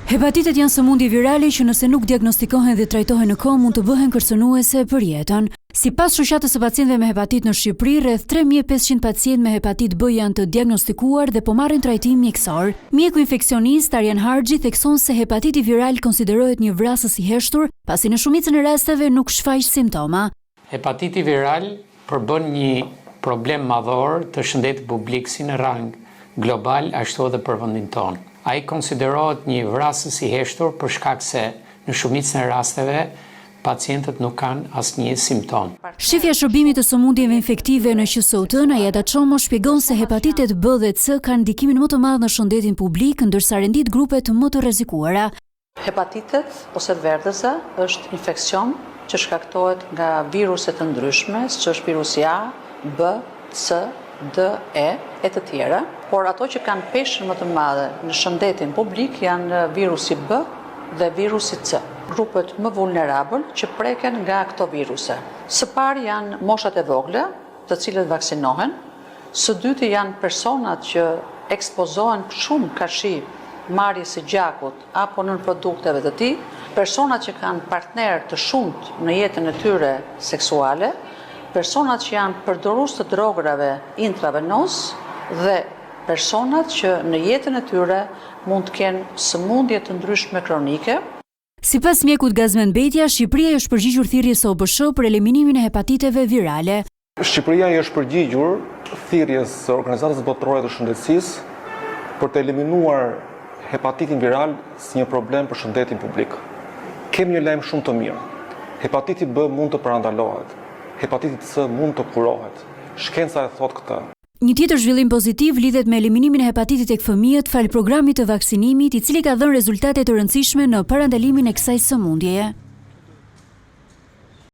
Hepatitet janë sëmundje virale që nëse nuk diagnostikohen dhe trajtohen në kohë mund të bëhen kërcënuese për jetën. Sipas shoqatës së pacientëve me hepatit në Shqipëri, rreth 3500 pacientë me hepatit B janë të diagnostikuar dhe po marrin trajtim mjekësor. Mjeku infeksionist Arjan Harxhi thekson se hepatiti viral konsiderohet një vrasës i heshtur, pasi në shumicën e rasteve nuk shfaq simptoma. Hepatiti viral përbën një problem madhor të shëndetit publik si në rang global ashtu edhe për vendin tonë. Ai konsiderohet një vrasës i heshtur për shkak se në shumicën e rasteve pacientët nuk kanë asnjë simptom. Shefja e shërbimit të sëmundjeve infektive në QSOT, Najata Çomo, shpjegon se hepatitet B dhe C kanë ndikimin më të madh në shëndetin publik, ndërsa rendit grupet më të rrezikuara. Hepatitet ose verdhëza është infeksion që shkaktohet nga viruse të ndryshme, siç është virusi A, B, C, D, e të tjera, por ato që kanë peshën më të madhe në shëndetin publik janë virusi B dhe virusi C. Grupet më vulnerabël që preken nga këto viruse. Së pari janë moshat e vogla, të cilët vaksinohen. Së dyti janë personat që ekspozohen shumë kashi marrjes së gjakut apo nën produkteve të tij, personat që kanë partner të shumt në jetën e tyre seksuale, personat që janë përdorues të drogave intravenos dhe personat që në jetën e tyre mund të kenë sëmundje të ndryshme kronike. Sipas mjekut Gazmend Betja, Shqipëria është përgjigjur thirrjes së OBSH për eliminimin e hepatiteve virale. Shqipëria është përgjigjur thirrjes së Organizatës Botërore të Shëndetësisë për të eliminuar hepatitin viral si një problem për shëndetin publik. Kemi një lajm shumë të mirë. Hepatiti B mund të parandalohet. Hepatiti C mund të kurohet. Shkenca e thot këtë. Një tjetër zhvillim pozitiv lidhet me eliminimin e hepatitit tek fëmijët fal programit të vaksinimit, i cili ka dhënë rezultate të rëndësishme në parandalimin e kësaj sëmundjeje.